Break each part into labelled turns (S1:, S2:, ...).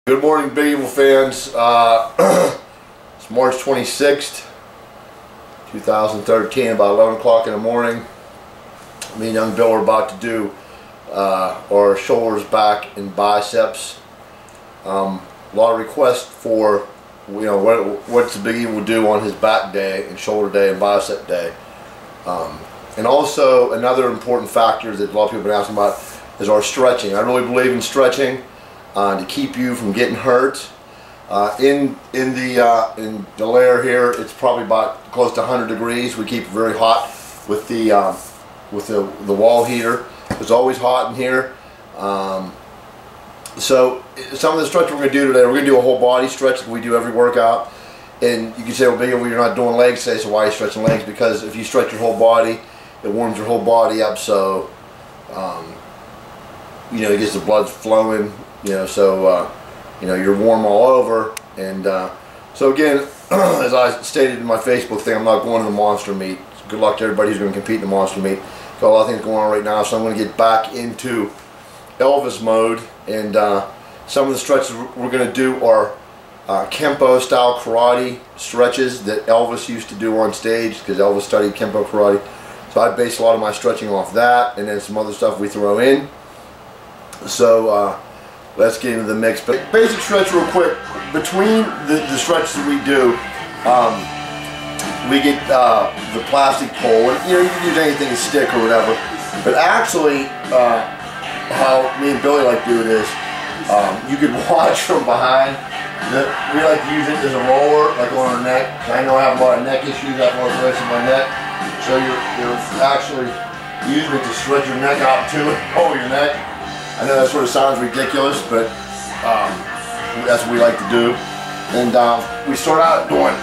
S1: Good morning, Big Evil fans. It's March 26th, 2013, about 11 o'clock in the morning. Me and young Bill are about to do our shoulders, back, and biceps. A lot of requests for, what's the Big Evil do on his back day and shoulder day and bicep day. And also another important factor that a lot of people have been asking about is our stretching. I really believe in stretching. To keep you from getting hurt. In the lair here, it's probably about close to 100 degrees. We keep it very hot with the wall heater. It's always hot in here. So some of the stretch we're going to do today, we're going to do a whole body stretch that we do every workout. And you can say, well, Big Evil, you're not doing legs today, so why are you stretching legs? Because if you stretch your whole body, it warms your whole body up, so it gets the blood flowing. You're warm all over, and so again, as I stated in my Facebook thing, I'm not going to the monster meet. Good luck to everybody who's going to compete in the monster meet. Got a lot of things going on right now, so I'm going to get back into Elvis mode, and some of the stretches we're going to do are Kempo style karate stretches that Elvis used to do on stage, because Elvis studied Kempo karate. So I base a lot of my stretching off that, and then some other stuff we throw in. So let's get into the mix. But basic stretch real quick. Between the stretches that we do, we get the plastic pole, and you can use anything, a stick or whatever. But actually, how me and Billy like to do it is, you could watch from behind. We like to use it as a roller, like on our neck. I know I have a lot of neck issues. I have a lot of rest in my neck. So you're actually using it to stretch your neck out too, over your neck. I know that sort of sounds ridiculous, but that's what we like to do. And we start out doing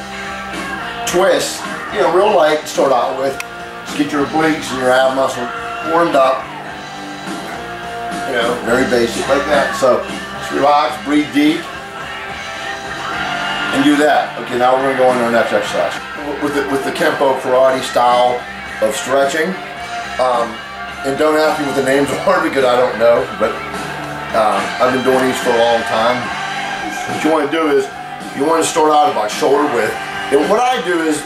S1: twists, real light to start out with. Just get your obliques and your ab muscle warmed up. Very basic like that. So just relax, breathe deep, and do that. Okay, now we're going to go into our next exercise. With the Kempo karate style of stretching. And don't ask me what the names are, because I don't know, but I've been doing these for a long time. What you want to do is, you want to start out about shoulder width. And what I do is,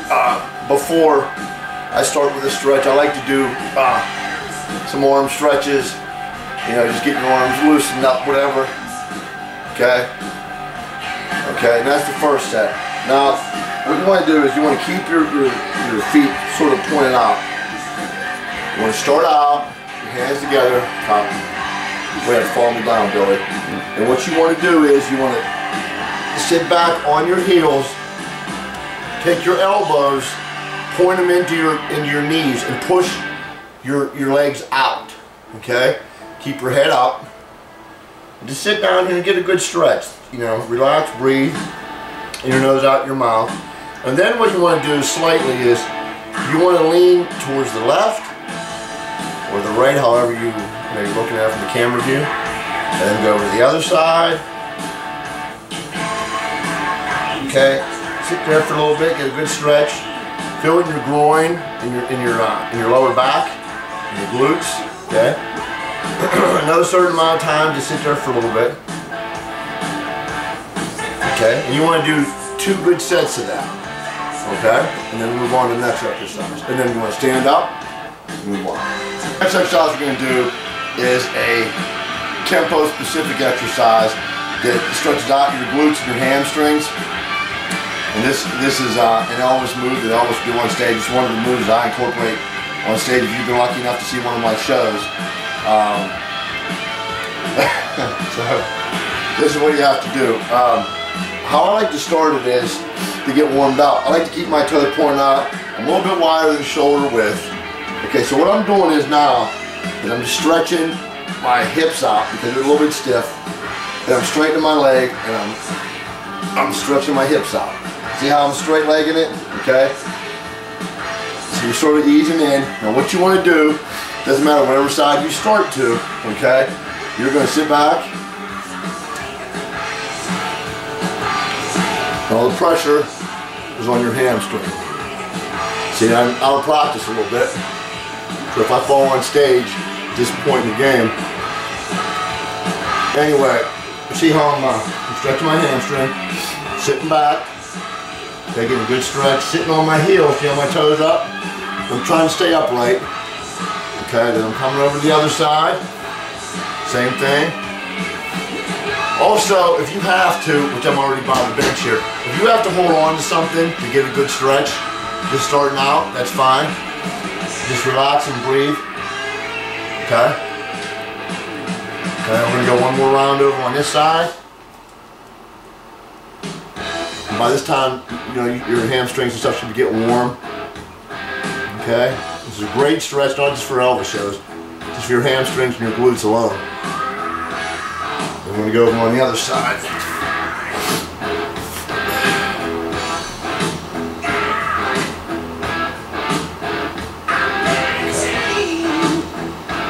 S1: before I start with a stretch, I like to do some arm stretches, just getting your arms loosened up, whatever. Okay? Okay, and that's the first set. Now, what you want to do is, you want to keep your feet sort of pointed out. You want to start out, your hands together, way to fall me down, Billy. And what you want to do is, you want to sit back on your heels, take your elbows, point them into your knees, and push your legs out. Okay? Keep your head up. And just sit down here and get a good stretch. Relax, breathe, in your nose, out your mouth. And then what you want to do slightly is, you want to lean towards the left, or the right, however you're looking at it from the camera view, and then go to the other side. Okay, sit there for a little bit, get a good stretch. Feel it in your groin, in your lower back, in your glutes. Okay, another certain amount of time, just sit there for a little bit. Okay, and you want to do 2 good sets of that. Okay, and then move on to the next exercise. And then you want to stand up and move on. Next exercise we're going to do is a Kempo specific exercise that stretches out your glutes and your hamstrings. And this is an Elvis move that Elvis do on stage. It's one of the moves I incorporate on stage if you've been lucky enough to see one of my shows. So this is what you have to do. How I like to start it is to get warmed up. I like to keep my toes pointed out. I'm a little bit wider than shoulder width. Okay, so what I'm doing is now, I'm just stretching my hips out because they're a little bit stiff. And I'm straightening my leg, and I'm stretching my hips out. See how I'm straight legging it? Okay? So you're sort of easing in. Now what you want to do, doesn't matter whatever side you start to, okay? You're going to sit back. All the pressure is on your hamstring. See, I'm out of practice a little bit. So if I fall on stage at this point in the game, anyway, see how I'm stretching my hamstring, sitting back, taking a good stretch, sitting on my heels, feel my toes up. I'm trying to stay upright. Okay, then I'm coming over to the other side. Same thing. Also, if you have to, which I'm already by the bench here, if you have to hold on to something to get a good stretch, just starting out, that's fine. Just relax and breathe. Okay? Okay, we're gonna go one more round over on this side. And by this time, you know, your hamstrings and stuff should be getting warm. Okay? This is a great stretch, not just for elbow shows, just for your hamstrings and your glutes alone. And we're gonna go over on the other side.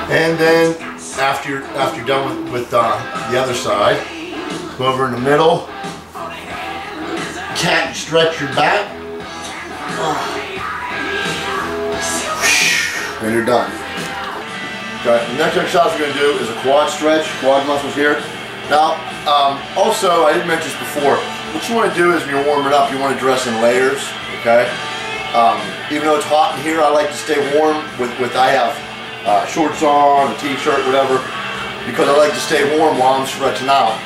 S1: And then after you're done with the other side, go over in the middle. Cat stretch your back. And you're done. Okay, the next exercise we're going to do is a quad stretch, quad muscles here. Now, also, I didn't mention this before, what you want to do is when you're warming up, you want to dress in layers, okay? Even though it's hot in here, I like to stay warm I have shorts on, a t-shirt, whatever, because I like to stay warm while I'm stretching out.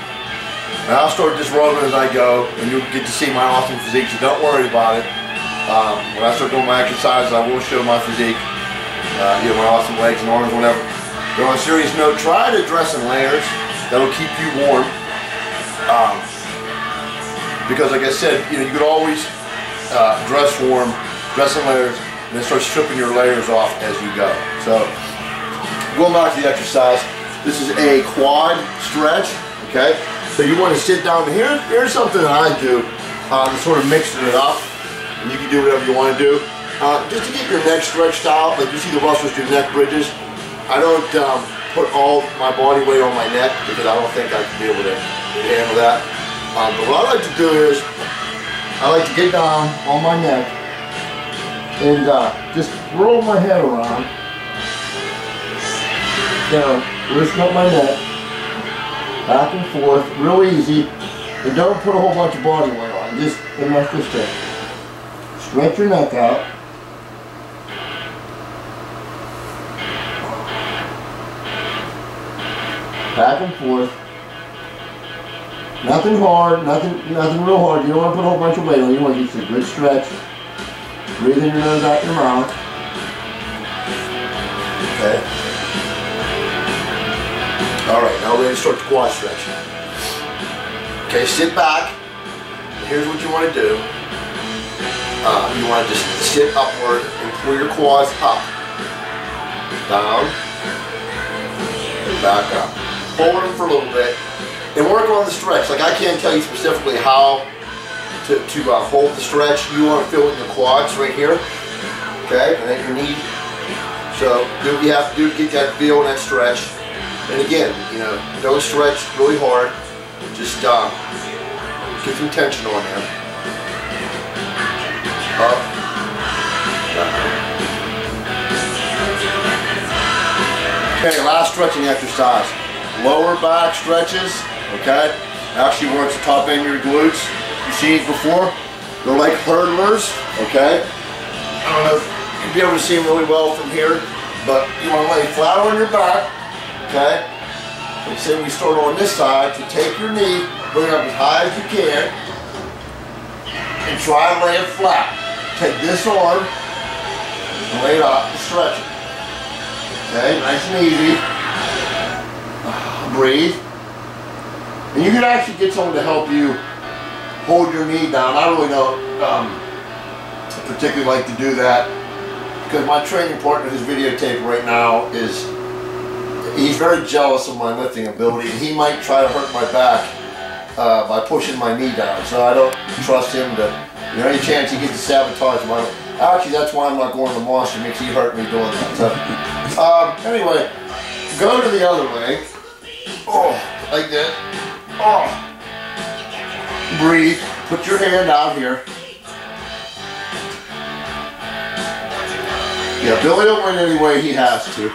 S1: And I'll start disrobing as I go, and you'll get to see my awesome physique, so don't worry about it. When I start doing my exercises, I will show my physique. You know, my awesome legs and arms, whatever. But on a serious note, try to dress in layers. That'll keep you warm. Because like I said, you know, you could always dress warm, dress in layers, and then start stripping your layers off as you go. So, going back to the exercise, this is a quad stretch, okay? So you want to sit down, and here's something that I do to sort of mixing it up, and you can do whatever you want to do. Just to get your neck stretched out, like you see the Russell's do neck bridges. I don't put all my body weight on my neck because I don't think I can be able to handle that. But what I like to do is, I like to get down on my neck and just roll my head around, down, loosen up my neck, back and forth, real easy, and don't put a whole bunch of body weight on, just enough to stretch. Stretch your neck out. Back and forth. Nothing hard, nothing real hard. You don't want to put a whole bunch of weight on. You want to get a good stretch. Breathe in your nose, out your mouth. Okay. Alright, now we're going to start the quad stretch. Okay, sit back. Here's what you want to do. You want to just sit upward and pull your quads up. Down. And back up. Hold them for a little bit. And work on the stretch. Like I can't tell you specifically how to hold the stretch. You want to feel it in the quads right here. Okay, and then your knee. So do what you have to do to get that feel and that stretch. And again, you know, don't stretch really hard. Just get some tension on there. Up. Down. Okay, last stretching exercise. Lower back stretches. Okay, actually works the top end of your glutes. You've seen it before. They're like hurdlers. Okay, I don't know if you'll be able to see them really well from here, but you want to lay flat on your back. Okay, and say we start on this side to take your knee, bring it up as high as you can, and try to lay it flat. Take this arm and lay it up and stretch it. Okay, nice and easy. Breathe. And you can actually get someone to help you hold your knee down. I really don't particularly like to do that because my training partner who's videotaping right now he's very jealous of my lifting ability. He might try to hurt my back by pushing my knee down. So I don't trust him to, you know, any chance he gets to sabotage my, actually that's why I'm not going to the monster mix. He hurt me doing that. So anyway, go to the other leg. Oh, like this. Oh. Breathe. Put your hand out here. Yeah, Billy will win any way he has to.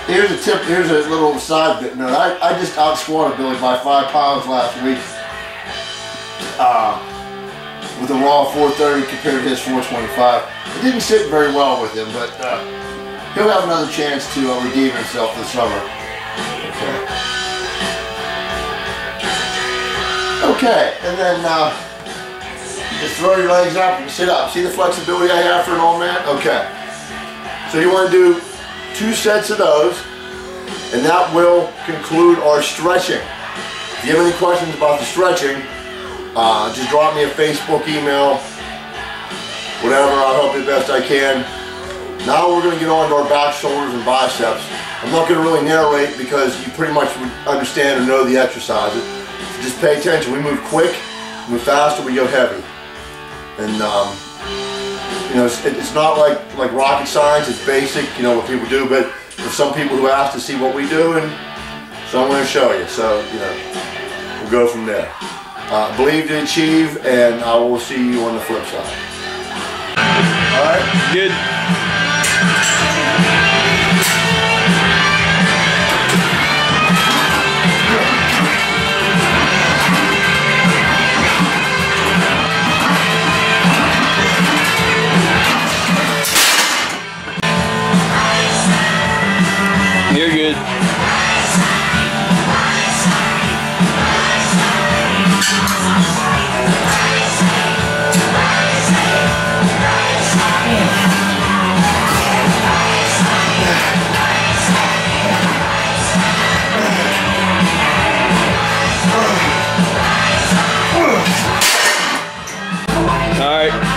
S1: Here's a tip, here's a little side bit note. I just out squatted Billy by 5 pounds last week with a raw 430 compared to his 425. It didn't sit very well with him, but he'll have another chance to redeem himself this summer. Okay, and then just throw your legs up and sit up. See the flexibility I have for an old man? Okay. So you want to do 2 sets of those, and that will conclude our stretching. If you have any questions about the stretching, just drop me a Facebook email, whatever, I'll help you the best I can. Now we're going to get on to our back, shoulders, and biceps. I'm not going to really narrate because you pretty much would understand and know the exercises. So just pay attention. We move quick, move faster, we go heavy. And you know, it's not like rocket science, it's basic, you know, what people do, but there's some people who ask to see what we do, and so I'm going to show you. So, you know, we'll go from there. Believe to achieve, and I will see you on the flip side. Alright?
S2: Good. You're good. All right.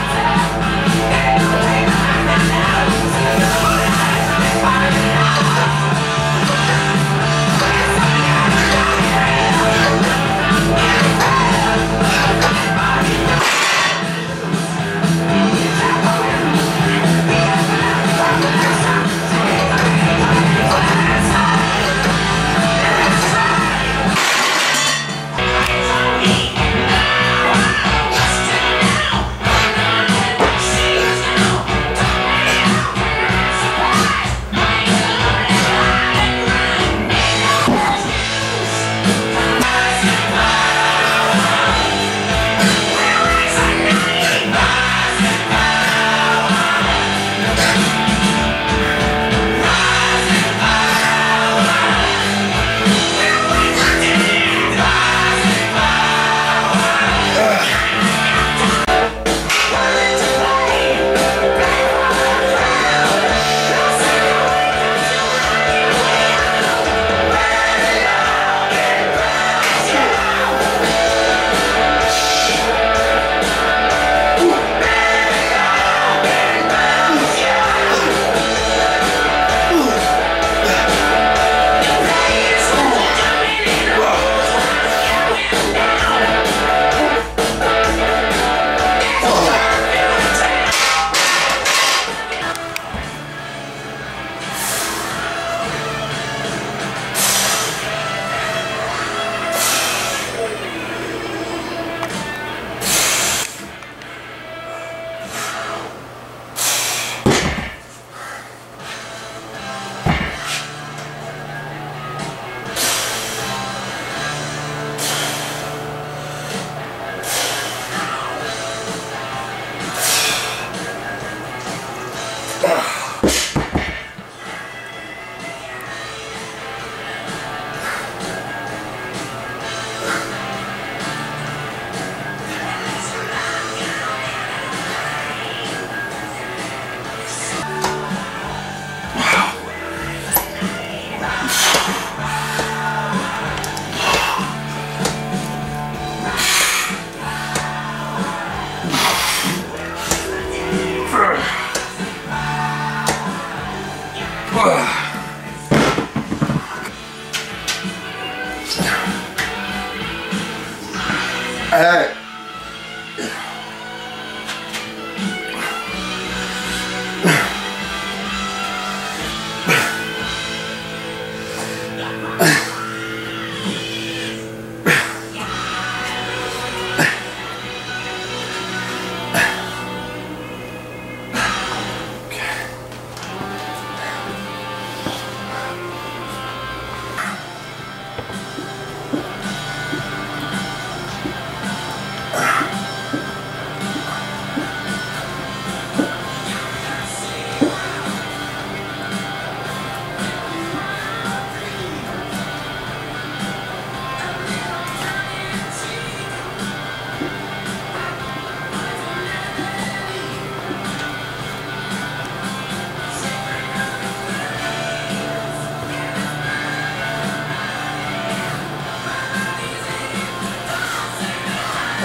S1: Hey.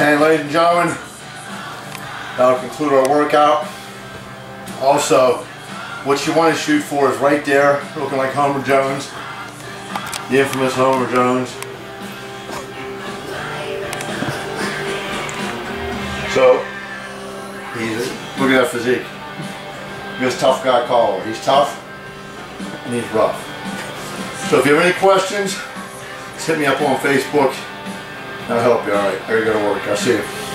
S1: And ladies and gentlemen, that'll conclude our workout. Also, what you want to shoot for is right there, looking like Homer Jones, the infamous Homer Jones. So, look at that physique. This tough guy collar. He's tough and he's rough. So if you have any questions, just hit me up on Facebook and I'll help you. Alright, I gotta go to work. I'll see you.